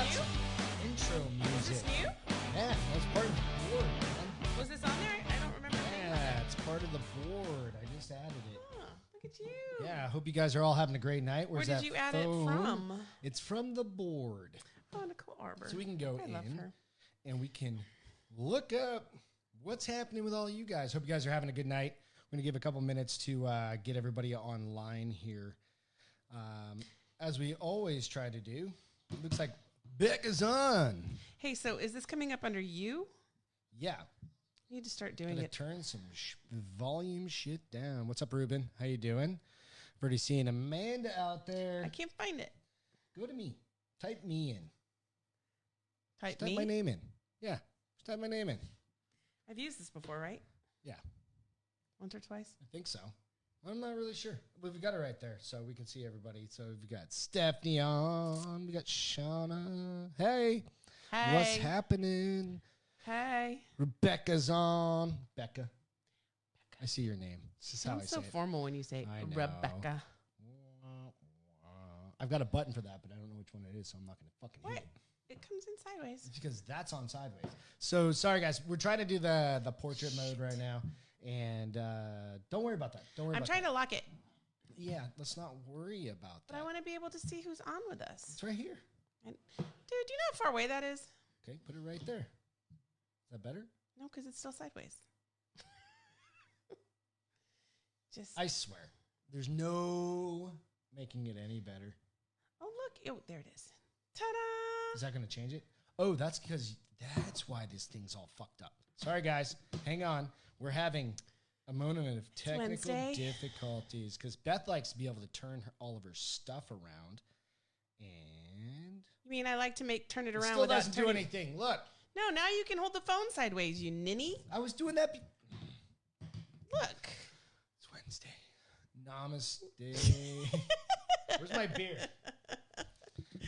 got some intro music. Is this new? Yeah, that's part of the board, man. Was this on there? I don't remember. Yeah, it's part of the board. I just added it. Oh, look at you. Yeah, I hope you guys are all having a great night. Where did you add it from? It's from the board. Oh, Nicole Arbor. So we can go I love her. and we can look up what's happening with all you guys. Hope you guys are having a good night. We're going to give a couple minutes to get everybody online here. As we always try to do, it looks like Beck is on. Hey, so is this coming up under you? Yeah. You need to start doing Gotta it. turn some volume shit down. What's up, Ruben? How you doing? I've already seen Amanda out there. I can't find it. Go to me. Type me in. Type Type my name in. Yeah. Just type my name in. I've used this before, right? Yeah. Once or twice? I think so. I'm not really sure. But we've got it right there, so we can see everybody. So we've got Stephanie on. We got Shauna. Hey. Hey. What's happening? Hey. Rebecca's on. Becca. I see your name. This is how I Sounds say so it. formal when you say I know. Rebecca. I've got a button for that, but I don't know which one it is, so I'm not going to fucking hit What? it. It comes in sideways. It's because that's on sideways. So sorry, guys. We're trying to do the portrait mode right now, and don't worry about that. Don't worry. I'm about trying that. to lock it, Yeah, let's not worry about but that. I want to be able to see who's on with us. It's right here. And, dude, do you know how far away that is? Okay, put it right there. Is that better? No, because it's still sideways. Just. I swear, there's no making it any better. Oh, look. Oh, there it is. Ta-da! Is that going to change it? Oh, that's that's why this thing's all fucked up. Sorry, guys. Hang on. We're having a moment of technical Wednesday. difficulties because Beth likes to be able to turn all of her stuff around, and You mean I like to turn it it around still without doesn't do turning- anything. Look, No, now you can hold the phone sideways, you ninny. I was doing that. Look. It's Wednesday. Namaste. Where's my beer?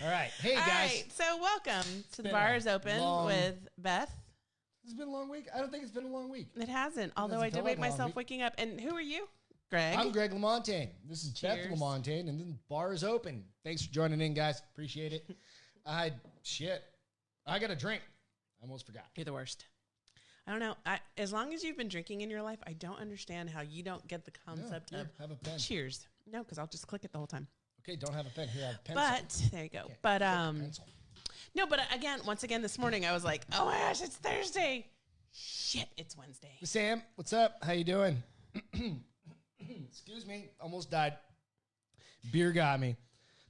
All right. Hey, All guys. right, so welcome to The been Bar a is Open long- with Beth. It's been a long week. I don't think it's been a long week. It hasn't, although doesn't I feel did like wake a long myself week. waking up. And who are you? Greg. I'm Greg Lamontagne. This is Beth Cheers. Lamontagne, and then Bar is Open. Thanks for joining in, guys. Appreciate it. I got a drink. I almost forgot. You're the worst. I don't know. As long as you've been drinking in your life, I don't understand how you don't get the concept Here, of have a pen. cheers. No, because I'll just click it the whole time. Okay, don't have a pen. Here, have a pencil. But there you go. Okay, But pencil. no. But once again, this morning I was like, oh my gosh, it's Thursday. Shit, it's Wednesday. Sam, what's up? How you doing? Excuse me. Almost died. Beer got me.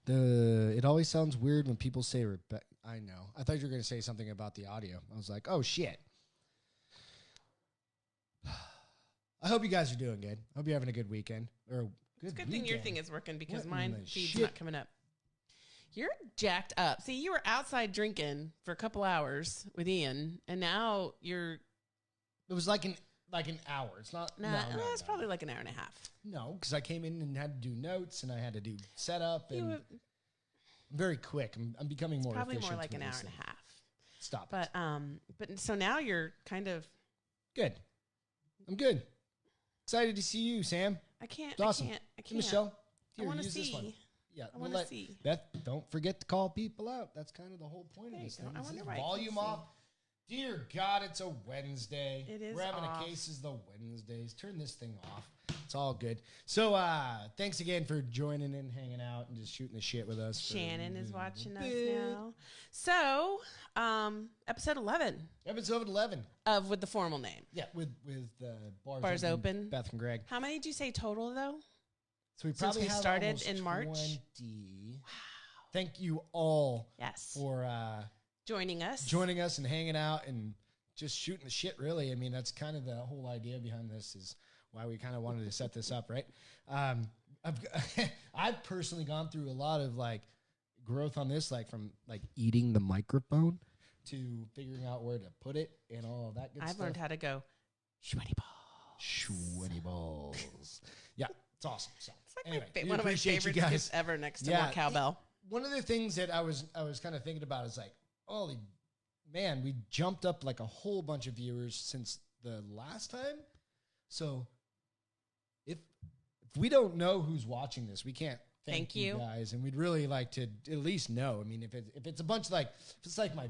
It always sounds weird when people say Rebecca. I know. I thought you were going to say something about the audio. I was like, oh, shit. I hope you guys are doing good. I hope you're having a good weekend. Or It's a good thing your thing is working because What in mine the feed's shit? not coming up. You're jacked up. See, you were outside drinking for a couple hours with Ian, and now you're It was like an hour. It's not. No, it's probably like an hour and a half. No, because I came in and had to do notes and I had to do setup and You I'm very quick. I'm becoming more probably efficient. more like with an hour this and thing. a half. Stop it. But so now you're kind of. Good. I'm good. Excited to see you, Sam. I can't. It's awesome. I Hey, can't. Michelle. Here, I want to use this one. see. Yeah, I we'll want to let- see. Beth, don't forget to call people out. That's kind of the whole point There of you this go. thing. I Is wonder this why I can't volume see. off. Dear God, it's a Wednesday. It is We're having off. a cases the Wednesdays. Turn this thing off. It's all good. So, thanks again for joining in, hanging out, and just shooting the shit with us. for Shannon is a watching us bit. now. So, episode 11 Episode 11. of With the Formal Name. Yeah, with Bars Open. Beth and Greg. How many did you say total, though? So we Since probably we have started almost in March? 20. Wow. Thank you all Yes. for Joining us. joining us and hanging out and just shooting the shit, really. I mean, that's kind of the whole idea behind this is why we kind of wanted to set this up, right? I've personally gone through a lot of like growth on this, like from like eating the microphone to figuring out where to put it and all of that good I've stuff. learned how to go sweaty ball. Sweaty balls. Yeah, it's awesome. So, It's like anyway, we one of my appreciate you favorite guys. gifts ever next to Yeah, more cowbell. One of the things that I was kind of thinking about is like, holy man, we jumped up like a whole bunch of viewers since the last time. So if we don't know who's watching this, we can't Thank you you. guys. And we'd really like to at least know. I mean, if it's a bunch like, if it's like my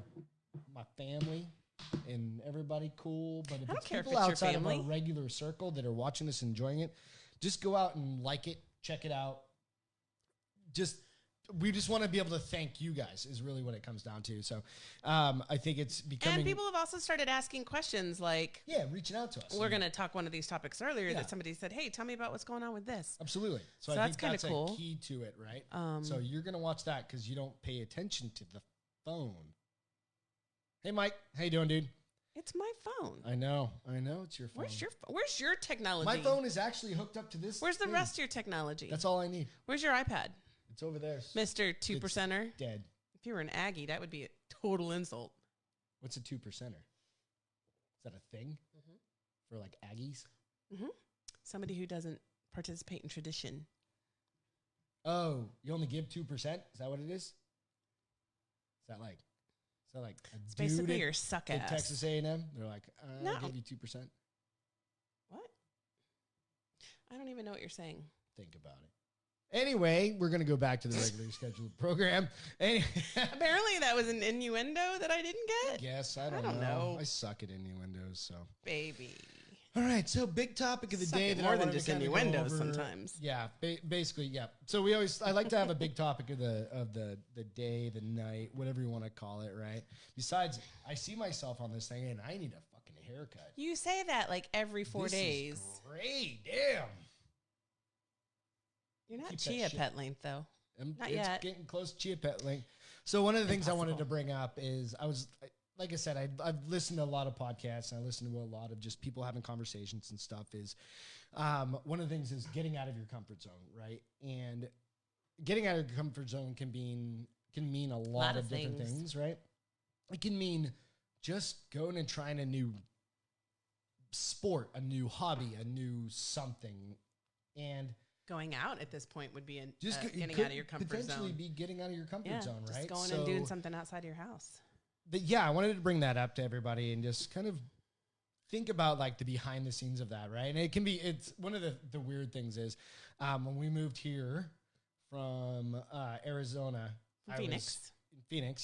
family and everybody cool, but if I don't it's care if people it's your outside of our family. regular circle that are watching this, enjoying it, just go out and like it, check it out. We just want to be able to thank you guys is really what it comes down to. So I think it's becoming... And people have also started asking questions like... Yeah, reaching out to us. We're going to talk one of these topics earlier Yeah. that somebody said, hey, tell me about what's going on with this. Absolutely. So I that's think that's cool. a key to it, right? So you're going to watch that because you don't pay attention to the phone. Hey, Mike. How you doing, dude? It's my phone. I know. It's your phone. Where's your technology? My phone is actually hooked up to this. Where's the thing. rest of your technology? That's all I need. Where's your iPad? It's over there. Mr. 2%er? Dead. If you were an Aggie, that would be a total insult. What's a 2%er? Is that a thing for like Aggies? Mm-hmm. Somebody who doesn't participate in tradition. Oh, you only give 2%? Is that what it is? Is that like a It's dude basically at- your suck at ass. Texas A&M? They're like, No. I'll give you 2%. What? I don't even know what you're saying. Think about it. Anyway, we're going to go back to the regularly scheduled program. Apparently that was an innuendo that I didn't get. Yes, I don't know. I suck at innuendos, so. Baby. All right, so big topic of the Suck day at that more I than wanted just to kinda go innuendos over. sometimes. Yeah, basically, yeah. So I like to have a big topic of the day, the night, whatever you want to call it, right? Besides, I see myself on this thing, and I need a fucking haircut. You say that like every 4 This days. is great, damn. You're not Keep that chia shit. pet length though. Not It's yet. getting close to chia pet link. So one of the things I wanted to Impossible. bring up is like I said, I've listened to a lot of podcasts and I listen to a lot of just people having conversations and stuff. Is one of the things is getting out of your comfort zone, right? And getting out of your comfort zone can mean a lot of different things, right? It can mean just going and trying a new sport, a new hobby, a new something, and Going out at this point would be just getting could out of your comfort potentially zone. be getting out of your comfort Yeah, zone, right? just going and doing something outside of your house. But yeah, I wanted to bring that up to everybody and just kind of think about like the behind the scenes of that, right? And it's one of the weird things is when we moved here from Arizona, Phoenix,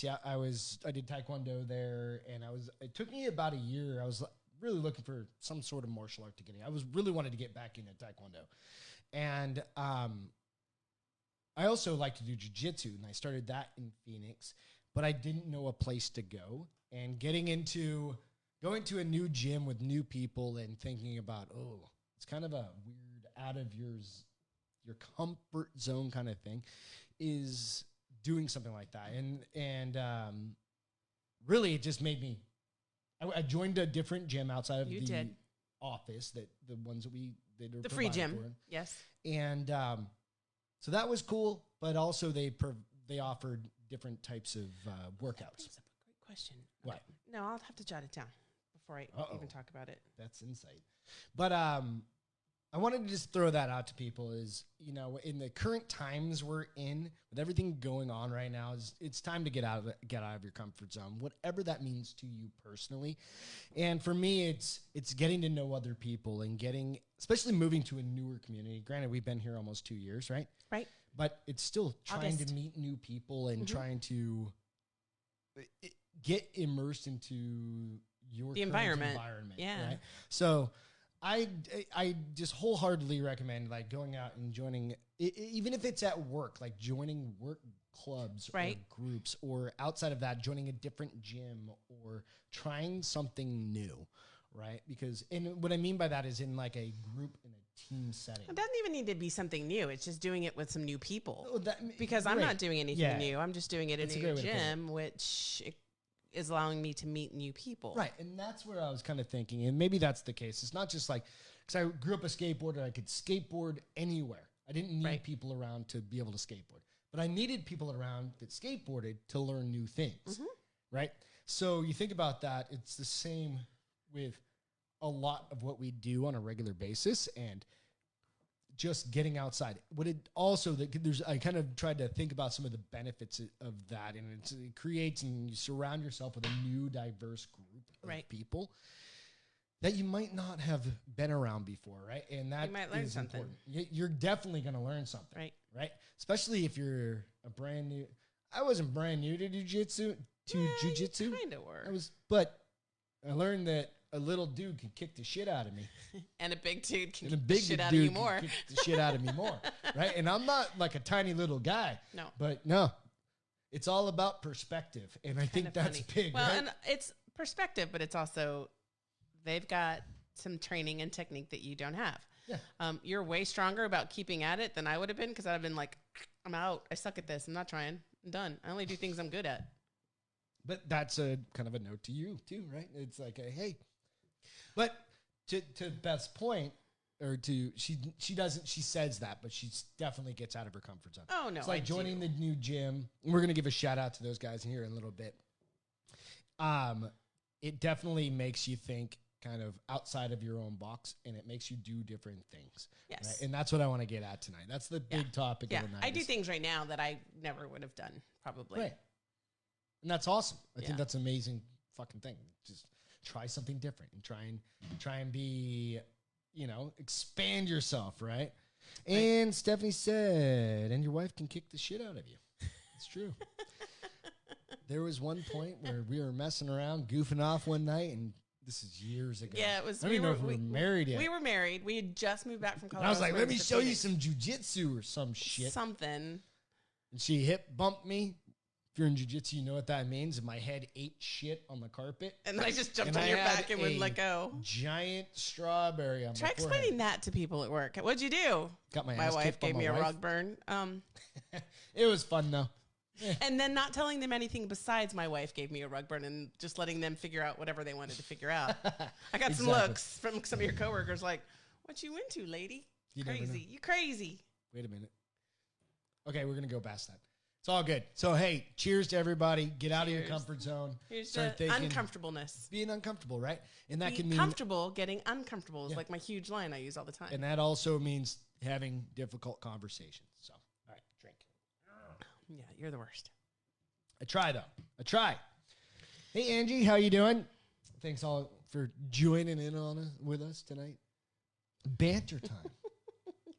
yeah, I did Taekwondo there, and it took me about a year. I was really looking for some sort of martial art to get in. I really wanted to get back into Taekwondo. And I also like to do jiu-jitsu, and I started that in Phoenix, but I didn't know a place to go. And going to a new gym with new people and thinking about, it's kind of a weird out of your comfort zone kind of thing, is doing something like that. And really it just made me, I joined a different gym outside of office, that the ones that are The free gym, for. yes. And so that was cool, but also they offered different types of workouts. That's a great question. What? Okay. No, I'll have to jot it down before I even talk about it. That's insight. But I wanted to just throw that out to people is, in the current times we're in, with everything going on right now, it's time to get out of your comfort zone, whatever that means to you personally. And for me, it's getting to know other people and especially moving to a newer community. Granted, we've been here almost 2 years, right? Right. But it's still trying to meet new people and trying to get immersed into your The current environment. Yeah. Right? So I just wholeheartedly recommend like going out and joining, even if it's at work, like joining work clubs or groups, or outside of that, joining a different gym or trying something new, right? Because, and what I mean by that is in like a group in a team setting. It doesn't even need to be something new. It's just doing it with some new people. Oh, Because I'm not doing anything new. I'm just doing it in That's a a great new way to put it. gym, which is allowing me to meet new people. Right, and that's where I was kind of thinking, and maybe that's the case. It's not just like, because I grew up a skateboarder, I could skateboard anywhere. I didn't need people around to be able to skateboard, but I needed people around that skateboarded to learn new things, right? So you think about that, it's the same with a lot of what we do on a regular basis, and just getting outside. What it also, I kind of tried to think about some of the benefits of that, and it creates, and you surround yourself with a new diverse group of people that you might not have been around before, right? And that you might learn is something. important. You're definitely going to learn something, Right. right? Especially if you're a brand new. I wasn't brand new to jujitsu. Kind of were. But I learned that a little dude can kick the shit out of me, and a big dude can and a kick big the shit dude out of you can more. kick the shit out of me more, right? And I'm not like a tiny little guy. No. But no, it's all about perspective, and I think that's big. Well, right? and it's perspective, but it's also they've got some training and technique that you don't have. Yeah. You're way stronger about keeping at it than I would have been because I'd have been like, I'm out. I suck at this. I'm not trying. I'm done. I only do things I'm good at. But that's a kind of a note to you too, right? It's like, hey, but to Beth's point, or to she says that, but she definitely gets out of her comfort zone. Oh no, it's like joining the new gym. We're gonna give a shout out to those guys here in a little bit. It definitely makes you think kind of outside of your own box, and it makes you do different things. Yes, right? And that's what I want to get at tonight. That's the big topic of the night. I do things right now that I never would have done, probably. Right. And that's awesome. I think that's an amazing fucking thing. Just try something different and try and be, expand yourself, right? And Stephanie said, and your wife can kick the shit out of you. It's true. There was one point where we were messing around, goofing off one night, and this is years ago. Yeah, it was. I don't even know if we were married yet. We were married. We had just moved back from Colorado. And I was like, let me show you some jujitsu or some shit. Something. And she hip bumped me. If you're in jiu-jitsu, you know what that means. And my head ate shit on the carpet. And then I just jumped on your back and wouldn't let go. Giant strawberry on Try my forehead. explaining that to people at work. What'd you do? Got my My ass wife kicked by gave my me a wife. rug burn. It was fun, though. And then not telling them anything besides my wife gave me a rug burn and just letting them figure out whatever they wanted to figure out. I got some looks from some of your coworkers like, what you into, lady? You crazy. You crazy. Wait a minute. Okay, we're going to go past that. It's all good. So, hey, cheers to everybody. Get out of your comfort zone. Here's Start the thinking, uncomfortableness. Being uncomfortable, right? And that Be can mean comfortable getting uncomfortable is like my huge line I use all the time. And that also means having difficult conversations. So, all right, drink. Yeah, you're the worst. I try, though. I try. Hey, Angie, how you doing? Thanks all for joining in on us with us tonight. Banter time.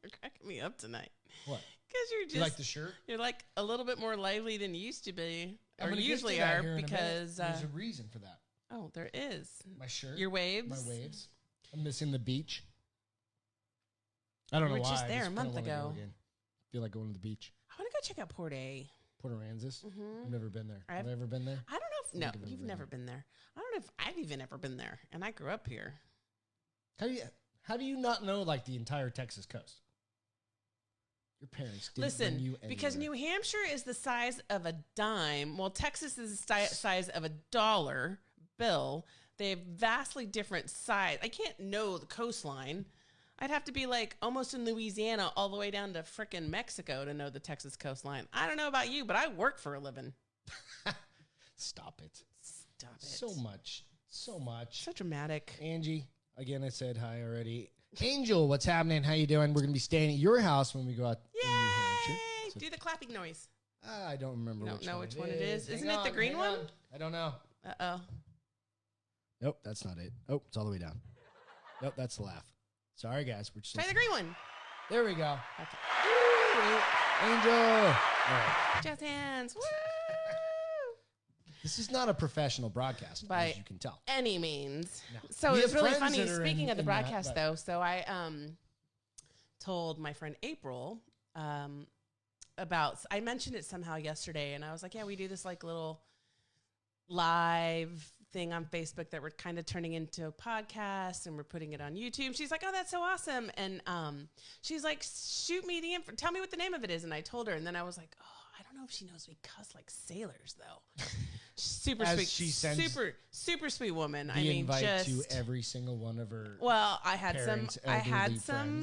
You're cracking me up tonight. What? Because you're just... You like the shirt? You're like a little bit more lively than you used to be. I'm Or gonna usually get to that are here in a minute. because... There's a reason for that. Oh, there is. My shirt. Your waves. My waves. I'm missing the beach. I don't know We were why. just I there a kinda month wanna ago. go again. Feel like going to the beach. I want to go check out Port A. Port Aransas. Mm-hmm. I've never been there. Have I ever been there? I don't know if... think No, I've ever you've been never been there. I don't know if I've even ever been there. And I grew up here. How do you not know like the entire Texas coast? Your parents didn't bring you Listen, because anywhere. New Hampshire is the size of a dime. Well, Texas is the size of a dollar bill. They have vastly different size. I can't know the coastline. I'd have to be like almost in Louisiana all the way down to frickin' Mexico to know the Texas coastline. I don't know about you, but I work for a living. Stop it. Stop it. So much. So much. So dramatic. Angie, again, I said hi already. Angel, what's happening? How you doing? We're going to be staying at your house when we go out Yay! in New Hampshire. So, Do the clapping noise. I don't remember You which don't know one which one it is. Hang Isn't it the on, green hang one? on. I don't know. Uh-oh. Nope, that's not it. Oh, it's all the way down. Nope, that's the laugh. Sorry, guys. We're just Try the green one. There we go. Okay. Angel. All right. Jazz hands. Woo! This is not a professional broadcast, By as you can tell. any means. No. So We it was have really friends funny. that are Speaking of the in that, broadcast, but- though, so I told my friend April about. I mentioned it somehow yesterday, and I was like, "Yeah, we do this like little live thing on Facebook that we're kind of turning into a podcast, and we're putting it on YouTube." She's like, "Oh, that's so awesome!" And she's like, "Shoot me the info. Tell me what the name of it is." And I told her, and then I was like, "Oh, I don't know if she knows we cuss like sailors, though." Super As sweet, she sends super sweet woman. The I mean, invite just to every single one of her. well, I had parents, some. I had elderly some.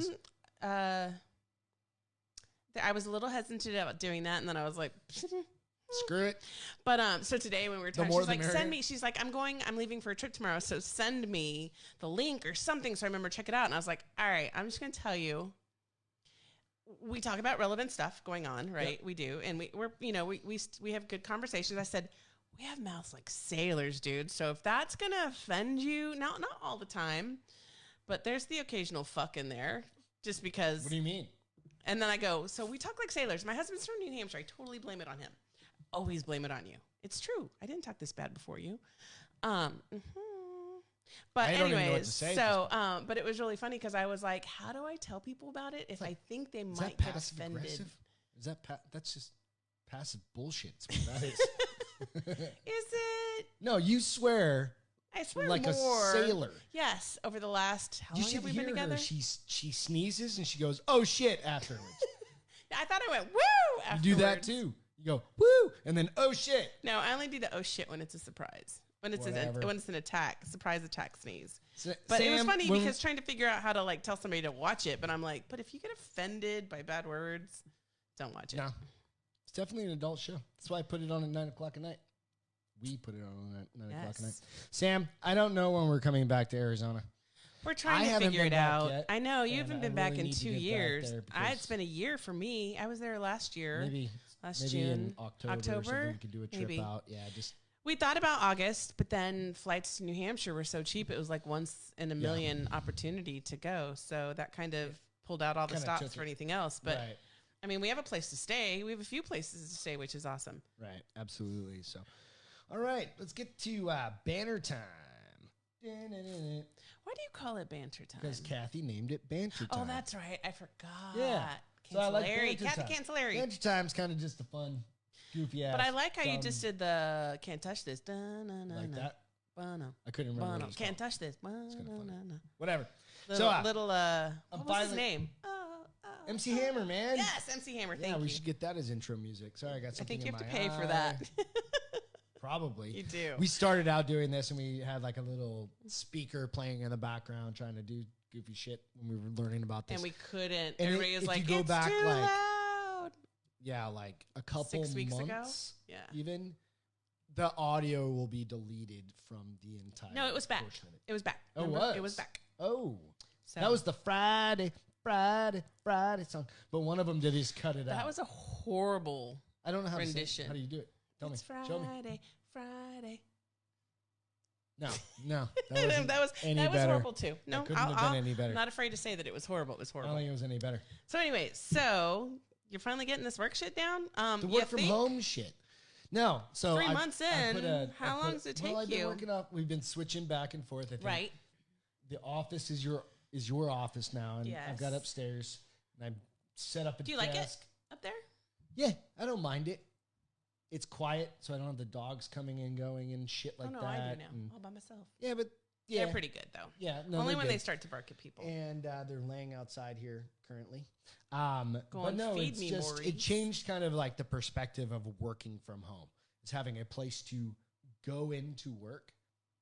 friends. I was a little hesitant about doing that, and then I was like, Screw it. but so today when we were talking, more she's the like, merrier. send me. She's like, I'm leaving for a trip tomorrow, so send me the link or something. So I remember check it out, and I was like, all right, I'm just gonna tell you. We talk about relevant stuff going on, right? Yep. We do, and we have good conversations. I said, we have mouths like sailors, dude. So if that's gonna offend you, not all the time, but there's the occasional fuck in there, just because. What do you mean? And then I go, so we talk like sailors. My husband's from New Hampshire. I totally blame it on him. Always blame it on you. It's true. I didn't talk this bad before you. But I don't even know what anyways, to say. so, but it was really funny because I was like, how do I tell people about it if I think they Is might that get passive offended? aggressive? Is that that's just passive bullshit? Is what that is. Is it? No, you swear I swear like more. a sailor. Yes, over the last, how You long should have we hear been together? her. She sneezes and she goes, "Oh shit!" afterwards. I thought I went, woo, You afterwards. do that too. You go, "Woo," and then, "Oh shit." No, I only do the oh shit when it's a surprise. When it's Whatever. when it's an attack, surprise attack sneeze. But But it was funny because trying to figure out how to like tell somebody to watch it, but I'm like, but if you get offended by bad words, don't watch it. No, it's definitely an adult show. That's why I put it on at 9:00 at night. We put it on at 9:00 at night. Sam, I don't know when we're coming back to Arizona. We're trying I to haven't figure been it back out. yet, I know you and haven't I been back really in need to 2 get back years. there It's been a year for me. I was there last year. Maybe Last in June. October or something, we could do a trip Maybe. out. Yeah, just We thought about August, but then flights to New Hampshire were so cheap. It was like once in a million opportunity to go. So that kind of pulled out all the Kinda stops took for it. anything else. But right. I mean, we have a place to stay. We have a few places to stay, which is awesome. Right, absolutely. So, all right, let's get to banner time. Why do you call it banter time? Because Kathy named it banter time. Oh, that's right. I forgot. Yeah. So I like Cancelary. banter Kathy time. Cancelary. Banter time's kind of just a fun, goofy ass. But I like how you dumb- just did the can't touch this. Dun, like that. Bono. I couldn't remember. What it was Can't called. touch this. kinda funny. Bono. Whatever. Little, So, little what was his finally- name? MC Hammer, man. Yes, MC Hammer. Thank Yeah, you. we should get that as intro music. Sorry, I got I something think you in have to my pay for eye. that. Probably. You do. We started out doing this, and we had like a little speaker playing in the background, trying to do goofy shit when we were learning about this. And we couldn't. And Everybody if was like, you go it's back, too like, loud. Yeah, like a couple 6 weeks ago? months Yeah. even, the audio will be deleted from the entire. No, it was back. portion of it. It was back. Oh, Remember? was? It was back. Oh, So that was the Friday song. But one of them did is cut it out. that was a horrible. I don't know how to rendition. sing. How do you do it? Tell It's me. Show me. Friday. No, that wasn't that was any that was better. horrible too. No, couldn't have been any better. I'm not afraid to say that it was horrible. It was I horrible. don't think it was any better. So anyway, so you're finally getting this work shit down. The you work from think? home shit. No, so 3 I- months I put in, how long does it Well, take I've been you? working up. We've been switching back and forth. I think. Right. The office is your office now, and I've got Yes. upstairs, and I set up a Do you desk. like it up there? Yeah, I don't mind it. It's quiet, so I don't have the dogs coming and going and shit like oh no, that. I do now, and- all by myself. yeah, but yeah, They're pretty good though. yeah. No, Only they're when good. they start to bark at people. And they're laying outside here currently. But and no, feed it's me, just it Maurice. changed kind of like the perspective of working from home. It's having a place to go into work,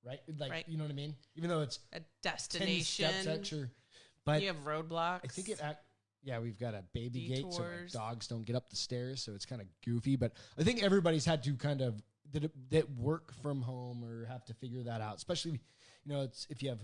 right? Like Right. you know what I mean? Even though it's A 10 destination. steps extra, but You have roadblocks. I think yeah, we've got a baby gate, so our Detours. dogs don't get up the stairs, so it's kind of goofy. But I think everybody's had to kind of that work from home or have to figure that out. Especially, it's if you have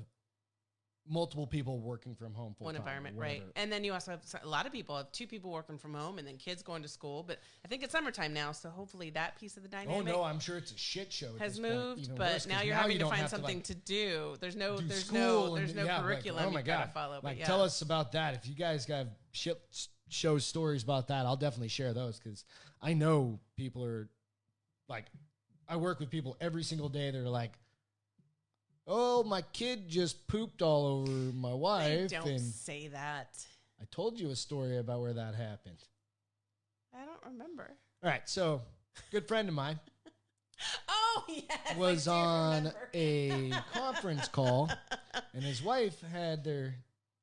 multiple people working from home full one time or environment, right? whatever. And then you also have a lot of people have 2 people working from home, and then kids going to school. But I think it's summertime now, so hopefully that piece of the Oh dynamic no, I'm sure it's a shit show. At has this point, moved. even But worse, 'cause now you're having you to don't find have something like, to do. There's no do there's school no and- yeah, like, curriculum oh my you've got god, to follow. like But yeah. tell us about that. If you guys have shit show stories about that, I'll definitely share those because I know people are like, I work with people every single day. They're like, oh, my kid just pooped all over my wife, Don't and say that. I told you a story about where that happened. I don't remember. All right, so good friend of mine Oh yes, was I do on remember. a conference call, and his wife had their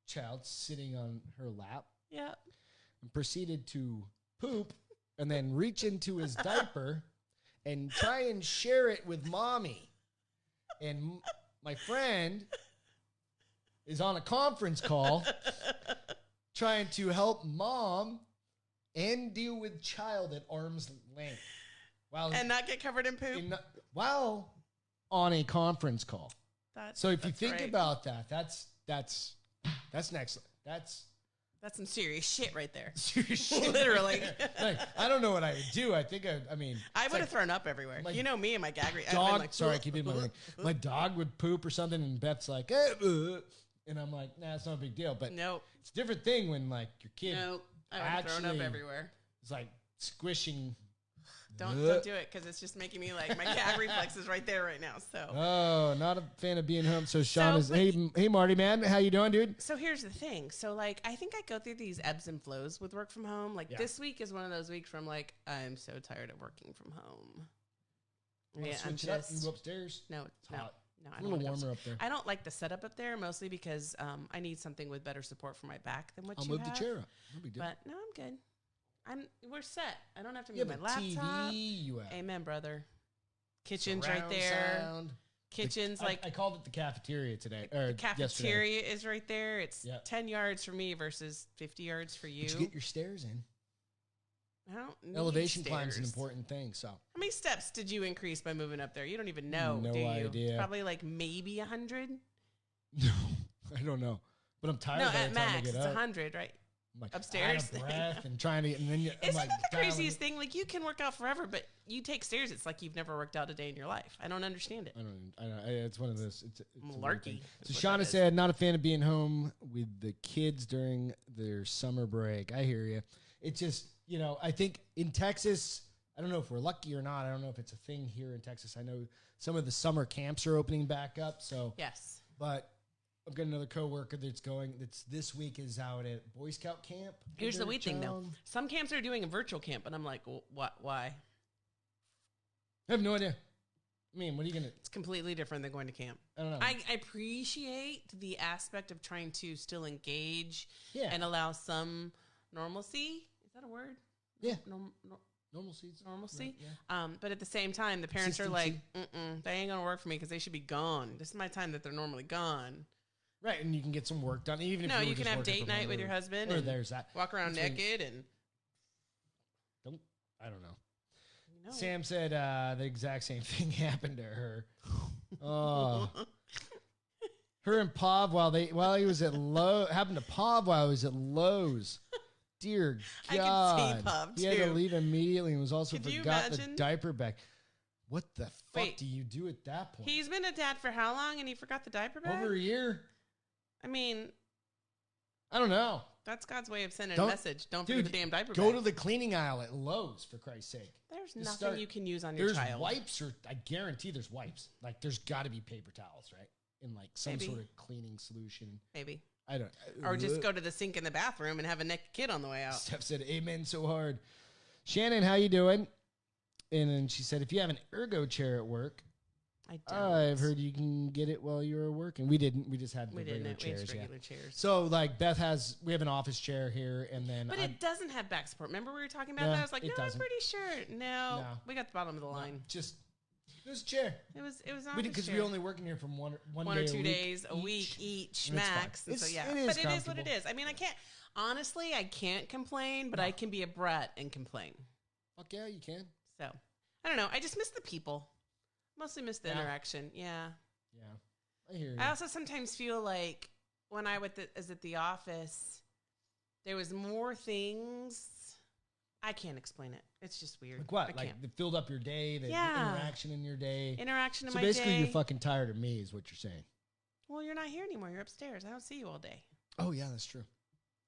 child sitting on her lap Yeah. and proceeded to poop and then reach into his diaper and try and share it with mommy. And my friend is on a conference call trying to help mom and deal with child at arm's length while And not get covered in poop. while on a conference call. So if you That's think right. about that, that's next. That's some serious shit right there. serious shit. Literally. Like, I don't know what I would do. I think I mean, I it's would have like thrown up everywhere. my You know me and my gag. dog. Sorry, I keep eating my dog would poop or something, and Beth's like, and I'm like, nah, it's not a big deal. But Nope. it's a different thing when like your kid Nope. I would have thrown up everywhere. It's like squishing. Don't do it because it's just making me like my cat reflex is right there right now. So not a fan of being home. So Sean is hey Marty man, how you doing, dude? So here's the thing. So like I think I go through these ebbs and flows with work from home. Like this week is one of those weeks where I'm like I'm so tired of working from home. Yeah, I'm just and go upstairs. No, hot. No, a little warmer up there. I don't like the setup up there mostly because I need something with better support for my back than what I'll you have. move the chair up. No big deal. But no, I'm good. We're set. I don't have to move my laptop. TV you have. Amen, brother. Kitchen's Surround right there. Sound. Kitchen's I called it the cafeteria today. The cafeteria is right there. It's 10 yards for me versus 50 yards for you. But you get your stairs in. I don't need Elevation stairs. climb is an important thing. So, how many steps did you increase by moving up there? You don't even know. No do you? idea. Probably like maybe 100. No, I don't know. But I'm tired. No, by at the time I max get it's up. 100, right? I'm like upstairs, out of breath and trying to, and then isn't like that the craziest thing? Like you can work out forever, but you take stairs. It's like you've never worked out a day in your life. I don't understand it. I don't. It's one of those. It's malarkey. So Shauna said, not a fan of being home with the kids during their summer break. I hear you. It's just, I think in Texas, I don't know if we're lucky or not. I don't know if it's a thing here in Texas. I know some of the summer camps are opening back up. So yes, but I've got another coworker that's this week is out at Boy Scout camp. Here's the weird thing though. Some camps are doing a virtual camp, and I'm like, what? Why? I have no idea. I mean, what are you going to... It's completely different than going to camp. I don't know. I appreciate the aspect of trying to still engage and allow some normalcy. Is that a word? Yeah. Normalcy. Right, yeah. But at the same time, the parents are like, they ain't going to work for me because they should be gone. This is my time that they're normally gone. Right, and you can get some work done. Even if you can have date night with your husband. Or there's that. Walk around naked and... I don't know. Sam said the exact same thing happened to her. Oh, her and Pav while he was at happened to Pav while he was at Lowe's. Dear God, I can see Pav too. He had to leave immediately and was also Could forgot the diaper bag. What the fuck do you do at that point? He's been a dad for how long, and he forgot the diaper bag? Over a year. I mean, I don't know. That's God's way of sending a message. Don't forget the damn diaper bag. Go to the cleaning aisle at Lowe's, for Christ's sake. There's nothing you can use on your child. There's wipes, I guarantee there's wipes. Like, there's got to be paper towels, right? In, like, some sort of cleaning solution. Maybe. I don't. Or just go to the sink in the bathroom and have a naked kid on the way out. Steph said, amen so hard. Shannon, how you doing? And then she said, if you have an ergo chair at work, I don't. I've heard you can get it while you were working. We didn't. We just had regular chairs. Chairs. So, like, we have an office chair here, and then... But it doesn't have back support. Remember we were talking about that? I was like, I'm pretty sure. No, we got the bottom of the line. Just... It was a chair. It was on because we only working here from one or 2 days a week each max. And so but it is what it is. I mean, I can't complain, but I can be a brat and complain. Fuck yeah, you can. So I don't know. I just miss the people. Mostly miss the interaction. Yeah. Yeah. I hear you. I also sometimes feel like when I was at the office, there was more things. I can't explain it. It's just weird. Like what? Like it filled up your day, the interaction in your day. Interaction in my day. So basically, you're fucking tired of me, is what you're saying. Well, you're not here anymore. You're upstairs. I don't see you all day. Oh, yeah, that's true.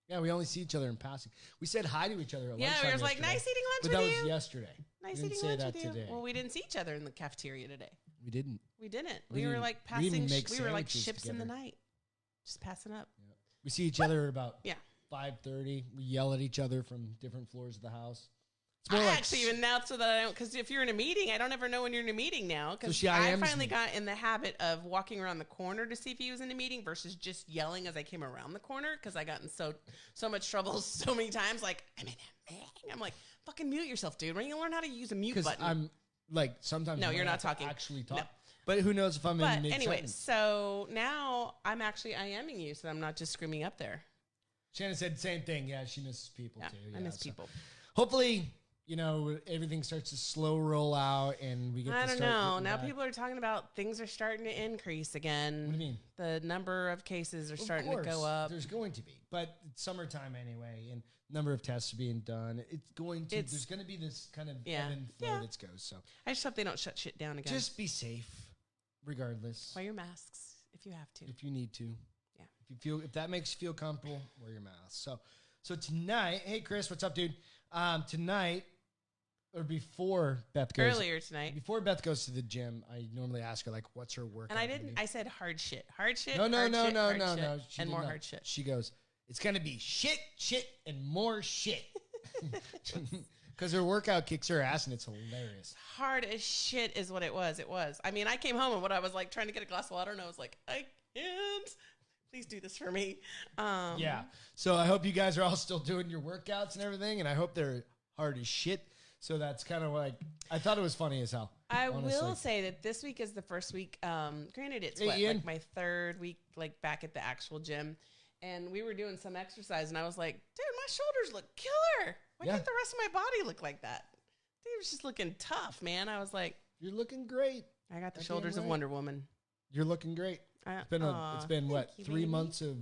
Yeah, we only see each other in passing. We said hi to each other at lunchtime. Yeah, we were like, nice eating lunch with you. But that was yesterday. Nice eating lunch with you. Today. Well, we didn't see each other in the cafeteria today. We didn't. We were like passing. We were like ships in the night, just passing up. Yeah. We see each other about 5:30. We yell at each other from different floors of the house. It's more actually even now, so that I don't, because if you're in a meeting, I don't ever know when you're in a meeting now. Because I finally got in the habit of walking around the corner to see if he was in a meeting versus just yelling as I came around the corner. Because I got in so much trouble so many times. Like I'm like, fucking mute yourself, dude. When you learn how to use a mute button? Because I'm like sometimes. No, you're not talking. Actually talk. No. But who knows if I'm in mid-sentence. Anyway, so now I'm actually IMing you, so I'm not just screaming up there. Shannon said the same thing. Yeah, she misses people too. Yeah, I miss people. Hopefully, everything starts to slow roll out and we get I don't know. Now people are talking about things are starting to increase again. What do you mean? The number of cases are starting to go up. There's going to be. But it's summertime anyway, and number of tests are being done. There's going to be this kind of ebb and flow that goes. So I just hope they don't shut shit down again. Just be safe, regardless. Wear your masks if you have to. If you need to. Yeah. If that makes you feel comfortable, wear your mask. So So tonight, hey Chris, what's up, dude? Tonight or before Beth goes Earlier tonight. Before Beth goes to the gym, I normally ask her like, "What's her workout?" And I didn't. I said hard shit. No. She She and did more not. hard shit. She goes, "It's gonna be shit, and more shit." Because her workout kicks her ass and it's hilarious. Hard as shit is what it was. It was. I mean, I came home and what I was like trying to get a glass of water and I was like, I can't. Please do this for me. Yeah. So I hope you guys are all still doing your workouts and everything, and I hope they're hard as shit. So that's kind of like, I thought it was funny as hell. I honestly. will say that this week is the first week. Granted, it's Hey, Ian. like my third week, like back at the actual gym, and we were doing some exercise, and I was like, dude, my shoulders look killer. Why can't the rest of my body look like that? They were just looking tough, man. I was like, You're looking great. I got the That shoulders damn of right. Wonder Woman. You're looking great. It's been what, you, 3 baby. months of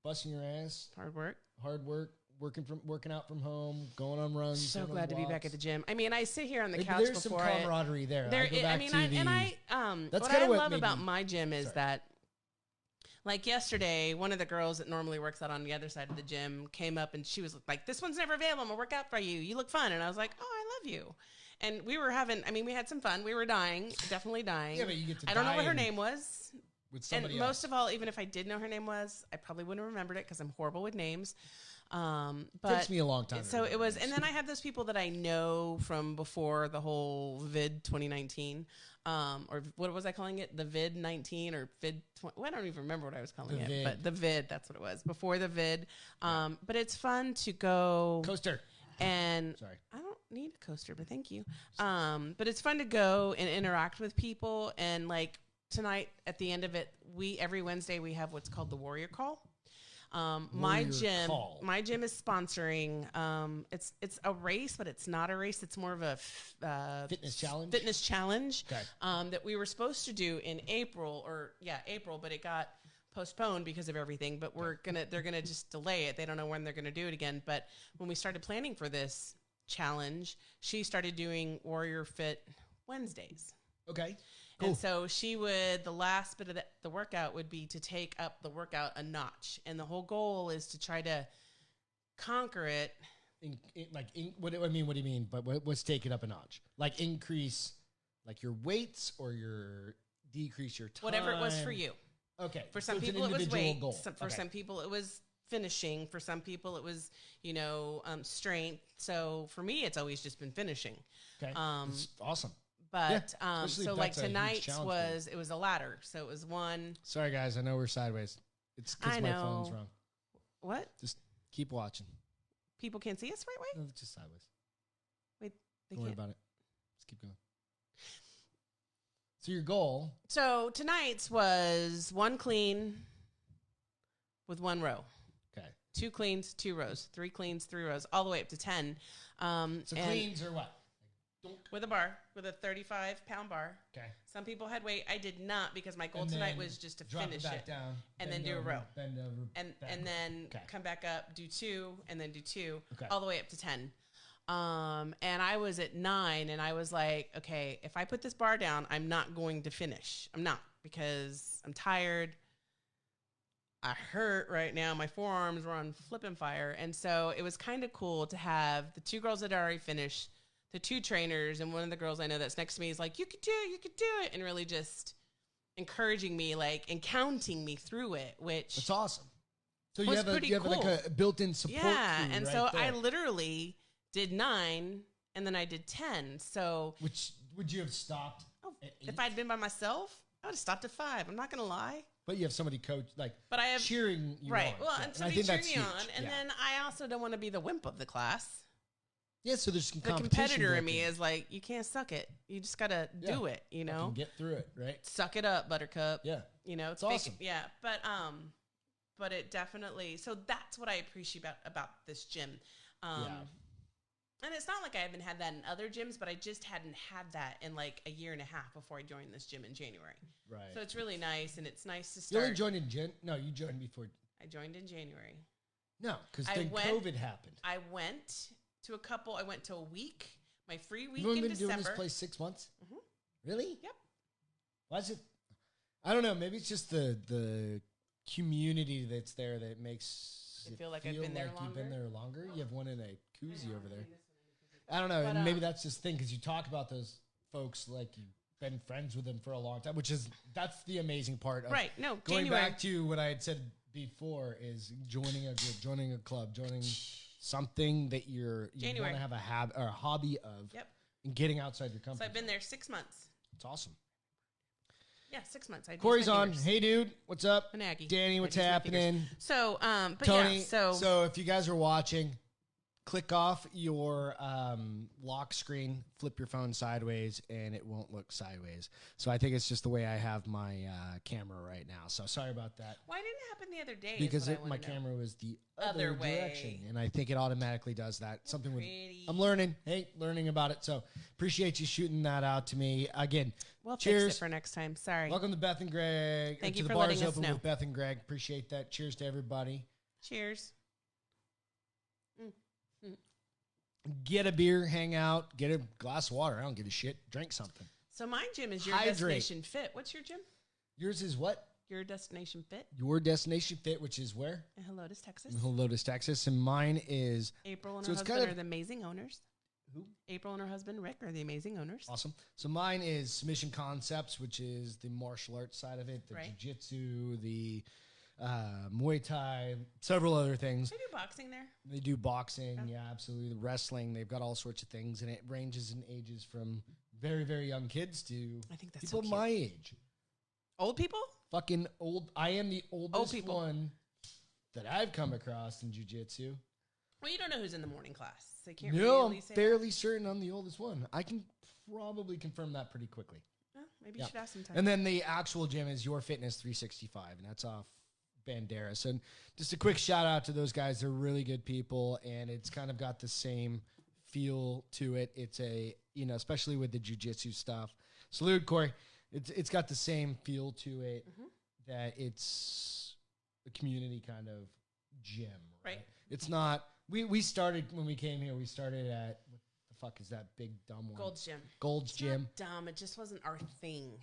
busting your ass, Hard work. hard work, working out from home, going on runs. So going on glad to be back walks. at the gym. I mean, I sit here on the couch There's some before camaraderie there. There, I go back I mean, to that's what kinda I what love made about me- my gym is Sorry. that, like yesterday, one of the girls that normally works out on the other side of the gym came up and she was like, "This one's never available. I'm gonna work out for you. You look fun." And I was like, "Oh, I love you." And we were having, I mean, we had some fun. We were dying, definitely dying. Yeah, but you get to I don't know die what her and- name was. with And somebody most else. of all, even if I did know her name was, I probably wouldn't have remembered it because I'm horrible with names. But Takes me a long time. to so it remember was, names. and then I have those people that I know from before the whole Vid 2019, or what was I calling it? The Vid 19 or Vid 20? Well, I don't even remember what I was calling The it, Vid. but the Vid, that's what it was before the Vid. But it's fun to go Coaster. and Sorry. I don't need a coaster, but thank you. But it's fun to go and interact with people. And like tonight at the end of it, every Wednesday we have what's called the Warrior Call. My gym is sponsoring. It's a race, but it's not a race. It's more of a Fitness challenge. Fitness challenge. Okay. That we were supposed to do in April, but it got postponed because of everything. But they're gonna just delay it. They don't know when they're gonna do it again. But when we started planning for this challenge, she started doing Warrior Fit Wednesdays. Okay. Cool. And so the last bit of the workout would be to take up the workout a notch. And the whole goal is to try to conquer it. What do you mean? But what's take it up a notch? Like increase, like your weights or decrease your time? Whatever it was for you. Okay. For some So it's an people, it was individual weight. goal. For some people, it was finishing. For some people, it was, strength. So for me, it's always just been finishing. Okay. That's awesome. But especially so if like that's a huge tonight's challenge for you. was a ladder. So it was one. Sorry, guys. I know we're sideways. It's because I my know. phone's wrong. What? Just keep watching. People can't see us right way? No, it's just sideways. Wait, they Don't worry can't. about it. Just keep going. So your goal. So tonight's was one clean with one row. Okay. 2 cleans, 2 rows, 3 cleans, 3 rows, all the way up to 10. So And cleans or what? with a bar, with a 35-pound bar. Okay. Some people had weight. I did not because my goal And tonight then was just to drop finish it back it. down. And bend then do a over, row. Bend over. And back. then Okay. come back up, do 2, and then do 2, Okay. all the way up to 10. And I was at 9, and I was like, okay, if I put this bar down, I'm not going to finish. I'm not, because I'm tired. I hurt right now. My forearms were on flipping fire. And so it was kind of cool to have the 2 girls that had already finished, the 2 trainers, and one of the girls I know that's next to me is like, you could do it, and really just encouraging me, like, and counting me through it, which That's awesome. So you was have pretty like cool. a built-in support. yeah. crew And right so there. I literally did 9, and then I did 10. So Which would you have stopped at 8? if I'd been by myself, I would have stopped at 5. I'm not going to lie. But you have somebody But I have cheering you right. on. Well, Yeah. and I somebody think cheering that's me huge. on. And Yeah. then I also don't want to be the wimp of the class. Yeah, so there's some The competition competitor in built me is like, you can't suck it. You just got to do it, you know? Fucking get through it, right? Suck it up, buttercup. Yeah. You know, It's awesome. Yeah. But it definitely, so that's what I appreciate about this gym. And it's not like I haven't had that in other gyms, but I just hadn't had that in like a year and a half before I joined this gym in January. Right. So it's really nice, and it's nice to You start. only joined in No, you joined before. I joined in January. No, because I then went- COVID happened. I went to a couple. I went to a week, my free week You've only in been December. doing this place 6 months? Mhm. Really? Yep. Why is it? I don't know. Maybe it's just the community that's there that makes I feel like I've been there longer. You've been there longer. You have one in a koozie over there. I don't know, and maybe that's just the thing because you talk about those folks like you've been friends with them for a long time, that's the amazing part. Of right. No, going January. back to what I had said before is joining a group, joining a club, joining something that you want to have a habit or a hobby of. Yep. And getting outside your comfort. So I've been there 6 months. It's awesome. Yeah, 6 months. Corey's on. Hey, dude. What's up? And Aggie. Danny, what's happening? So, but Tony, yeah, so if you guys are watching, click off your lock screen, flip your phone sideways, and it won't look sideways. So I think it's just the way I have my camera right now. So sorry about that. Why didn't it happen the other day? Because my camera was the other direction, and I think it automatically does that. Something with I'm learning. Hey, learning about it. So appreciate you shooting that out to me again. We'll cheers. fix it for next time. Sorry. Welcome to Beth and Greg. Thank you to for the letting Bars us Open know. with Beth and Greg. Appreciate that. Cheers to everybody. Cheers. Get a beer, hang out, get a glass of water. I don't give a shit. Drink something. So my gym is your Hydrate. Destination Fit. What's your gym? Yours is what? Your Destination Fit. Your Destination Fit, which is where? In Helotes, Texas. In Helotes, Texas. And mine is... April and her husband are the amazing owners. Who? April and her husband, Rick, are the amazing owners. Awesome. So mine is Submission Concepts, which is the martial arts side of it, the jiu-jitsu, the Muay Thai, several other things. They do boxing there. They do boxing, yeah, absolutely. Wrestling, they've got all sorts of things, and it ranges in ages from very, very young kids to I think that's people so cute. my age. Old people? Fucking old. I am the oldest one that I've come across in jiu-jitsu. Well, you don't know who's in the morning class. So you can't No, really I'm say fairly certain I'm the oldest one. I can probably confirm that pretty quickly. Well, maybe you should ask sometime. And then the actual gym is Your Fitness 365, and that's off Banderas. And just a quick shout out to those guys. They're really good people, and it's kind of got the same feel to it. It's a, especially with the jiu-jitsu stuff. Salute, Corey. It's got the same feel to it that it's a community kind of gym. Right. It's not, we started, when we came here, we started at, what the fuck is that big dumb one? Gold's Gym. Not dumb. It just wasn't our thing.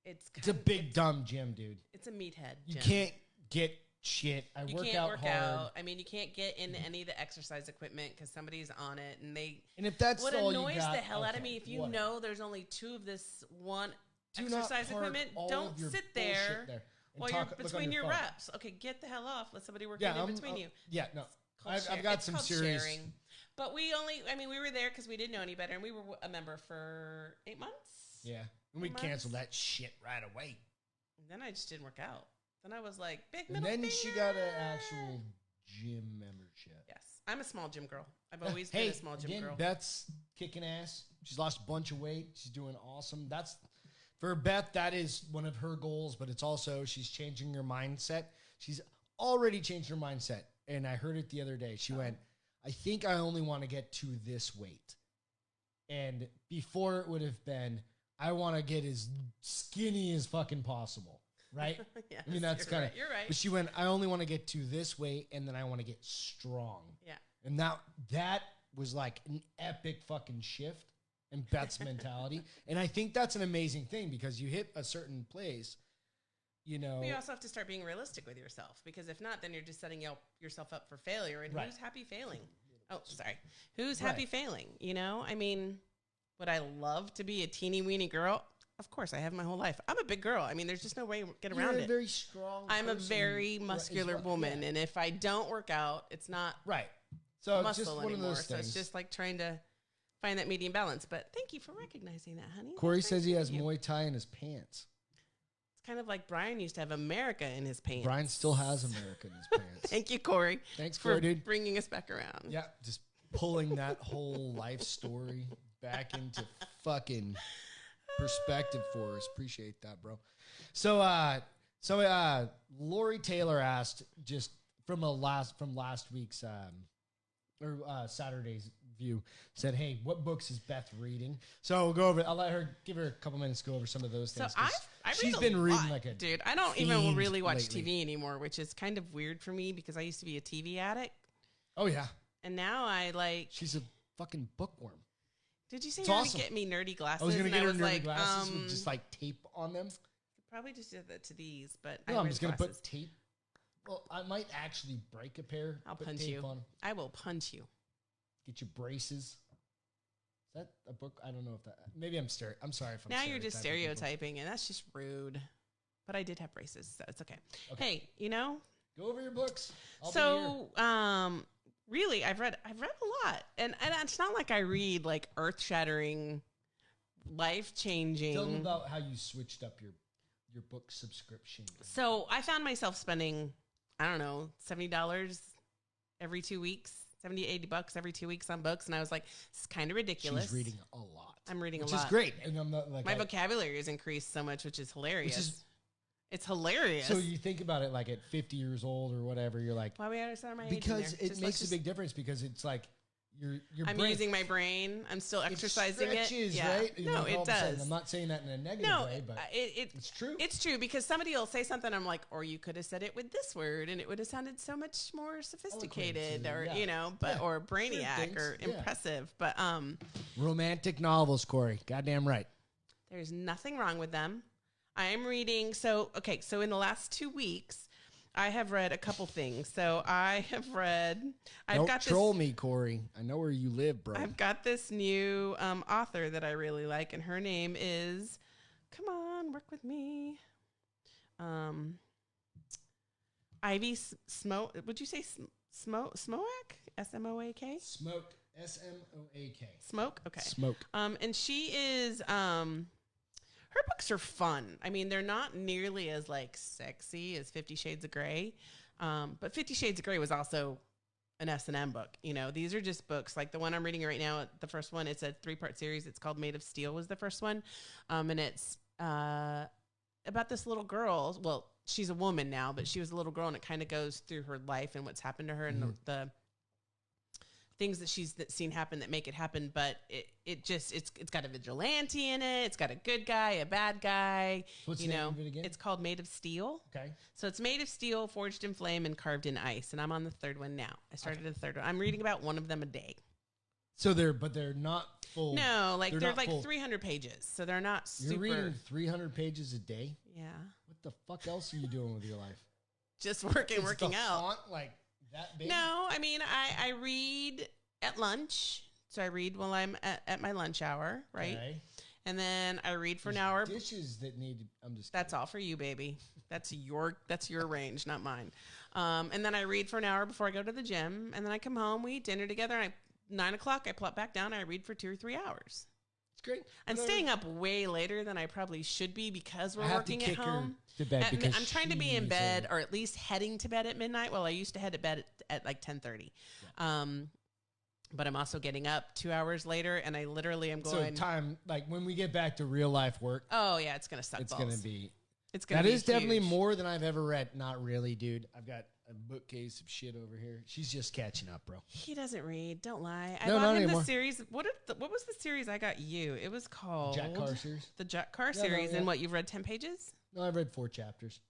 It's a big dumb gym, dude. It's a meathead gym. You can't get shit. You can't work out. I mean, you can't get into any of the exercise equipment because somebody's on it, and if that's what all annoys you got, the hell out of me, if you know there's only two of this one exercise equipment, don't sit there while you're between your reps. Okay, get the hell off. Let somebody work in between you. Yeah, no. I've got some serious sharing. But we were there because we didn't know any better, and we were a member for 8 months. Yeah, and we canceled that shit right away. And then I just didn't work out. Then I was like, big and middle then finger. she got an actual gym membership. Yes, I'm a small gym girl. I've always been a small gym girl. Beth's kicking ass. She's lost a bunch of weight. She's doing awesome. That's for Beth. That is one of her goals, but it's also she's changing her mindset. She's already changed her mindset, and I heard it the other day. She went, "I think I only want to get to this weight," and before it would have been, "I want to get as skinny as fucking possible." Right? Yes, I mean, that's kind of, you're right. But she went, I only want to get to this weight, and then I want to get strong. Yeah. And that was like an epic fucking shift in Beth's mentality. And I think that's an amazing thing because you hit a certain place, But you also have to start being realistic with yourself because if not, then you're just setting yourself up for failure. And who's happy failing? Oh, sorry. Who's happy failing? I mean, would I love to be a teeny weeny girl? Of course, I have my whole life. I'm a big girl. I mean, there's just no way to get around it. You're a very strong I'm a very muscular woman, and if I don't work out, it's not So it's muscle just one anymore. of those So things. it's just like trying to find that medium balance. But thank you for recognizing that, honey. Corey says he has Muay Thai in his pants. It's kind of like Brian used to have America in his pants. Brian still has America in his pants. Thank you, Corey. Thanks, for Corey, dude. bringing us back around. Yeah, just pulling that whole life story back into fucking perspective for us. Appreciate that, bro. So Lori Taylor asked just from last week's Saturday's view, said, "Hey, what books is Beth reading?" So we'll go over. I'll give her a couple minutes to go over some of those things. So she's been reading like a dude. I don't even really watch lately. TV anymore, which is kind of weird for me because I used to be a TV addict. Oh yeah, and now she's a fucking bookworm. Did you say you were going to get me nerdy glasses? I was going to get her nerdy glasses with just like tape on them. Could probably just do that to these, but no, I'm just going to put tape Well, I might actually break a pair. I'll put punch tape you. on, I will punch you. get your braces. Is that a book? I don't know if that. Maybe I'm sorry if I'm Now you're just stereotyping people. stereotyping, and that's just rude. But I did have braces, so it's okay. Okay. Hey, you know. Go over your books. I'll be here. So, really, I've read a lot, and it's not like I read like earth-shattering, life-changing. Tell them about how you switched up your book subscription. So I found myself spending, I don't know, $70 every 2 weeks, $70-$80 every 2 weeks on books, and I was like, this is kind of ridiculous. She's reading a lot. I'm reading which a lot. is great. And I'm not like my vocabulary has increased so much, which is hilarious. It's hilarious. So you think about it like at 50 years old or whatever, you're like, why we gotta start my age because in there? it makes a big difference because it's like your I'm brain, using my brain. I'm still exercising it. Stretches, Yeah. right? No, All it of a sudden, does. I'm not saying that in a negative way, but it's true. It's true because somebody will say something. I'm like, or you could have said it with this word, and it would have sounded so much more sophisticated, or or brainiac, or impressive. But romantic novels, Corey. Goddamn right. There's nothing wrong with them. I am reading. So in the last 2 weeks, I have read a couple things. So I have read. Don't troll me, Corey. I know where you live, bro. I've got this new author that I really like, and her name is. Come on, work with me. Ivy Smoak. Would you say Smoak? S-M-O-A-K? Smoak. S-M-O-A-K. Smoke. Okay. Smoke. And she is. Her books are fun. I mean, they're not nearly as like sexy as 50 Shades of Grey. But 50 Shades of Grey was also an S&M book. You know, these are just books like the one I'm reading right now. The first one, it's a 3-part series. It's called Made of Steel was the first one. And it's about this little girl. Well, she's a woman now, but she was a little girl, and it kind of goes through her life and what's happened to her and the things that she's seen happen that make it happen. But it's got a vigilante in it. It's got a good guy, a bad guy. What's the name of it again? It's called Made of Steel. Okay. So it's made of steel, forged in flame, and carved in ice. And I'm on the third one now. I started the third one. I'm reading about one of them a day. So they're not full. No, like they're like full. 300 pages. So they're not super. You're reading 300 pages a day? Yeah. What the fuck else are you doing with your life? Just working Is out. the font like that big? No, I mean, I read at lunch. So I read while I'm at my lunch hour, right? Okay. And then I read for an hour. Dishes that need. I'm just. That's all for you, baby. That's your range, not mine. And then I read for an hour before I go to the gym, and then I come home. We eat dinner together. And 9 o'clock, I plop back down. And I read for 2 or 3 hours. It's great. I'm staying up way later than I probably should be because we're working at home. To bed because I'm trying to be in bed, or at least heading to bed at midnight. Well, I used to head to bed at like 10:30. Yeah. But I'm also getting up 2 hours later, and I literally am going. So time, like when we get back to real life work. Oh yeah, it's gonna suck. It's balls. gonna be. It's gonna. That be is definitely huge. more than I've ever read. Not really, dude. I've got a bookcase of shit over here. She's just catching up, bro. He doesn't read. Don't lie. No, I bought not him anymore. the series. What was the series I got you? It was called Jack Carr series. The Jack Carr series. And what, you've read 10 pages? No, I've read 4 chapters.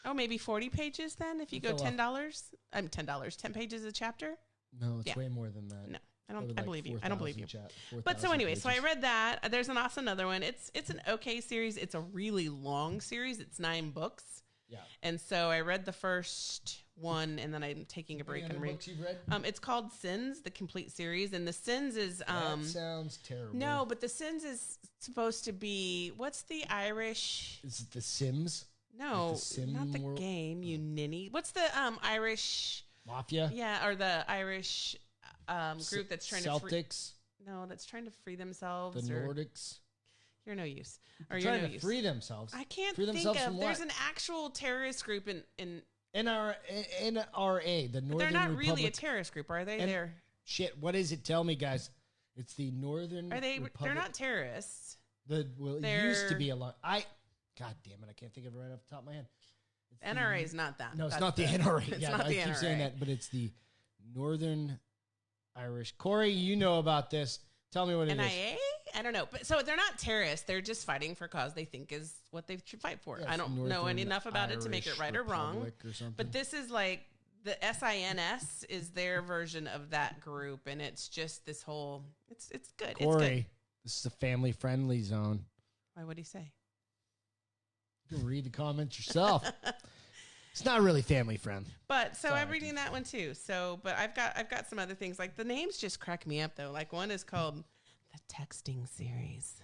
Oh, maybe 40 pages then. If you go $10, I'm $10. 10 pages a chapter. No, it's way more than that. No. I don't. Probably I like believe you. I don't believe you. 4,000 But so anyway, so I pages. read that. There's also another one. It's an okay series. It's a really long series. It's 9 books. Yeah. And so I read the first one, and then I'm taking a break Any and other read. books you've read? It's called Sins, the complete series, and the Sins is That sounds terrible. no, but the Sins is supposed to be what's the Irish? Is it The Sims? No, Like the Sim not the world? game, you ninny. What's the Irish? Mafia? Yeah, or the Irish group that's trying to free, Celtics? that's trying to free themselves. The or, Nordics? You're no use. They're Or you're trying no to use. free themselves. I can't free think themselves of. from There's what? an actual terrorist group in. NRA, the Northern They're not Republic. really a terrorist group, are they? They're Shit, what is it? Tell me, guys. It's the Northern are they? Republic. They're not terrorists. It used to They're- be a lot. God damn it, I can't think of it right off the top of my head. It's the- NRA is not that. No, it's That's not the NRA. It's Yeah, not I the keep NRA. saying that, but it's the Northern Irish. Corey, you know about this. Tell me what it is. NIA? I don't know. But so they're not terrorists. They're just fighting for a cause they think is what they should fight for. Yeah, I it's don't know Northern enough about it to make it Irish right or wrong. Republic or something. But this is like the SINS is their version of that group, and it's just this whole. It's good. Corey, It's good. this is a family-friendly zone. Why would he say? You can read the comments yourself. It's not really family friend. But so Sorry, I'm reading that one too. So, but I've got some other things. Like the names just crack me up though. Like one is called the Texting Series.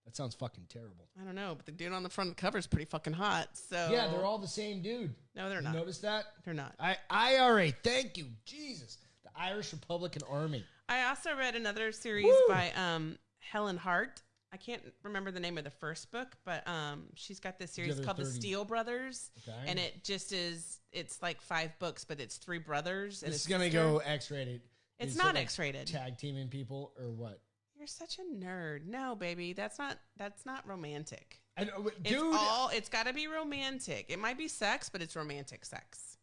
That sounds fucking terrible. I don't know, but the dude on the front of the cover is pretty fucking hot. So Yeah, they're all the same dude. No, they're You not. notice that? They're not. IRA, thank you. Jesus. The Irish Republican Army. I also read another series by Helen Hart. I can't remember the name of the first book, but she's got this series called The Steel Brothers. Okay. And it just is, it's like 5 books, but it's 3 brothers. And it's going to go X-rated. It's not X-rated. Tag teaming people or what? You're such a nerd. No, baby, that's not romantic. I know, dude. It's got to be romantic. It might be sex, but it's romantic sex.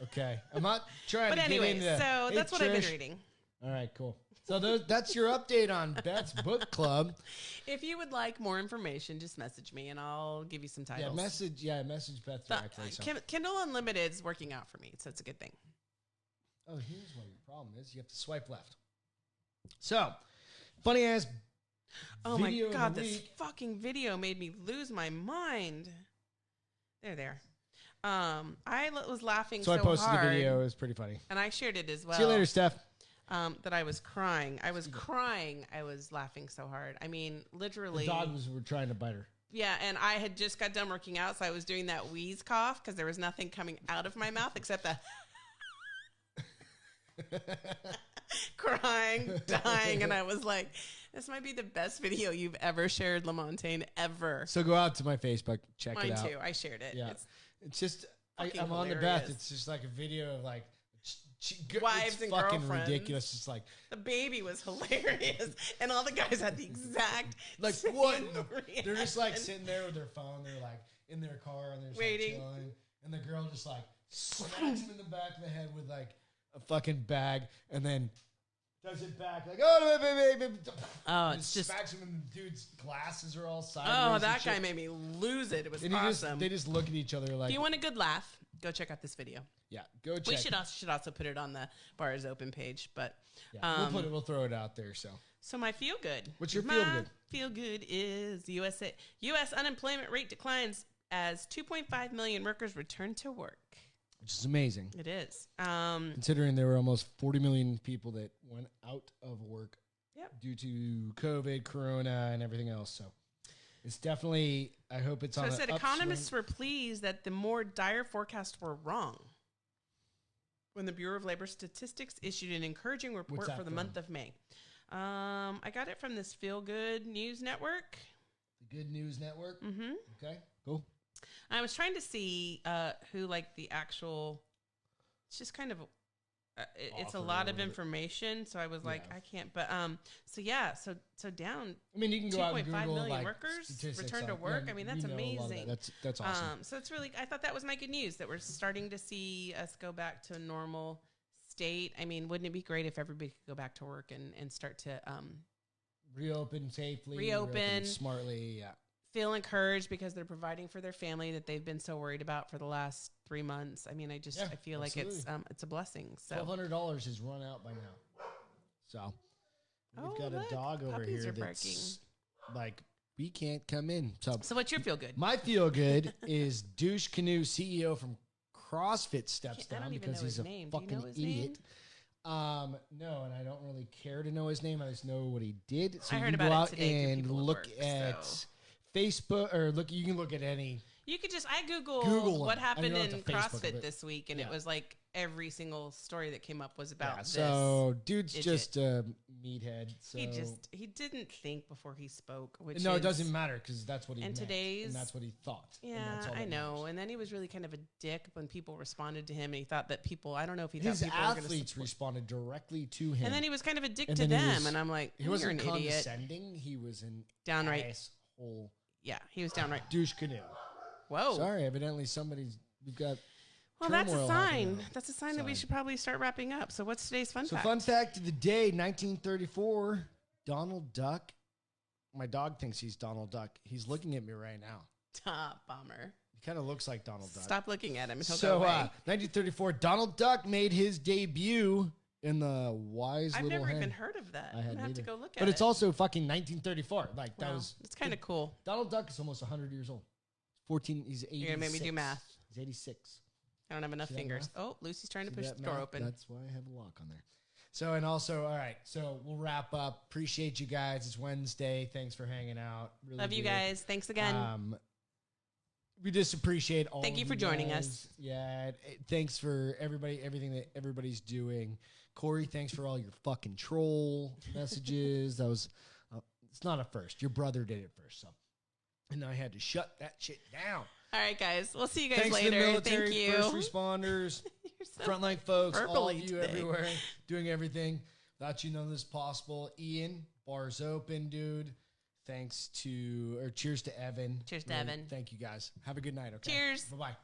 Okay, I'm not trying but to anyway, get into. So that's what I've been reading. All right, cool. So that's your update on Beth's book club. If you would like more information, just message me and I'll give you some titles. Message Beth directly. Kindle Unlimited is working out for me, so it's a good thing. Oh, here's what your problem is. You have to swipe left. So, funny ass. Oh my God, this fucking video made me lose my mind. There. I was laughing so hard. So I posted the video. It was pretty funny. And I shared it as well. See you later, Steph. That I was crying. I was crying. I was laughing so hard. I mean, literally. The dogs were trying to bite her. Yeah, and I had just got done working out, so I was doing that wheeze cough because there was nothing coming out of my mouth except the crying, dying, and I was like, this might be the best video you've ever shared, LaMontagne, ever. So go out to my Facebook, check it out. Mine too. I shared it. Yeah. It's just, I'm on the Beth. It's just like a video of like, wives and fucking girlfriends. Ridiculous. It's like the baby was hilarious, and all the guys had the exact like what? They're just like sitting there with their phone. They're like in their car and they're just waiting, like chilling, and the girl just like smacks him in the back of the head with like a fucking bag, and then does it back like it's just smacks him, and the dude's glasses are all sideways. Oh, that guy made me lose it. It was awesome. They just look at each other like. If you want a good laugh, go check out this video. Yeah, go check. We should also put it on the Bars Open page, but yeah, we'll throw it out there. So my feel good. What's your feel good? Feel good is U.S. unemployment rate declines as 2.5 million workers return to work, which is amazing. It is, considering there were almost 40 million people that went out of work due to COVID, Corona, and everything else. So. It's definitely, I hope it's on. So I said economists were pleased that the more dire forecasts were wrong when the Bureau of Labor Statistics issued an encouraging report for the month of May. I got it from this Feel Good News Network. The Good News Network? Mm-hmm. Okay, cool. I was trying to see who like the actual, it's just kind of, it's a lot of information, so I was like, I can't. But so down. I mean, you can go out and Google 2.5 million like workers return to work. I mean, that's amazing. That's awesome. So it's really, I thought that was my good news that we're starting to see us go back to a normal state. I mean, wouldn't it be great if everybody could go back to work and start to reopen safely, reopen smartly, feel encouraged because they're providing for their family that they've been so worried about for the last 3 months. I mean, I feel like it's a blessing. So $1,200 has run out by now. So we've got a dog over here that's like, we can't come in. So what's your feel good? My feel good is Douche Canoe CEO from CrossFit steps down because he's a fucking idiot. No, and I don't really care to know his name. I just know what he did. So I you heard can go about out it today and look at Facebook, or you can look at any. You could just, I Googled what happened in CrossFit this week, and it was like every single story that came up was about this. So dude's just a meathead. So he didn't think before he spoke. It doesn't matter because that's what he meant, and that's what he thought. Yeah, I know. Matters. And then he was really kind of a dick when people responded to him, and he thought that people, I don't know if he thought his people athletes responded directly to him, and then he was kind of a dick to them, and I'm like, he wasn't you're an idiot. Condescending. He was an downright asshole. Yeah, he was downright Douche Canoe. Whoa. Sorry, evidently we've got. Well, that's a sign. That's a sign that we should probably start wrapping up. So what's today's fun fact? So fun fact of the day, 1934, Donald Duck. My dog thinks he's Donald Duck. He's looking at me right now. Bummer. He kind of looks like Donald Duck. Stop looking at him. He'll go away. 1934, Donald Duck made his debut in the Wise Little Hen. I've never even heard of that. I have to go look at it. But it's also fucking 1934. Like that was. It's kind of cool. Donald Duck is almost 100 years old. He's 80. You're gonna make me do math. He's 86. I don't have enough See that fingers. mouth? Oh, Lucy's trying to See push that the door mouth? open. That's why I have a lock on there. So, and also, all right. So we'll wrap up. Appreciate you guys. It's Wednesday. Thanks for hanging out. Really Love you do. guys. Thanks again. We just appreciate all. Thank you of for joining guys. us. Yeah. Thanks for everything that everybody's doing. Corey, thanks for all your fucking troll messages. That was, it's not a first. Your brother did it first. So, and I had to shut that shit down. All right, guys. We'll see you guys Thanks later. to the military, Thank you. first responders, You're so frontline folks, all of verbally you today. everywhere, doing everything. Without you, none of this is possible. Ian, bar's open, dude. Cheers to Evan. Cheers to Evan. Thank you guys. Have a good night. Okay. Cheers. Bye-bye.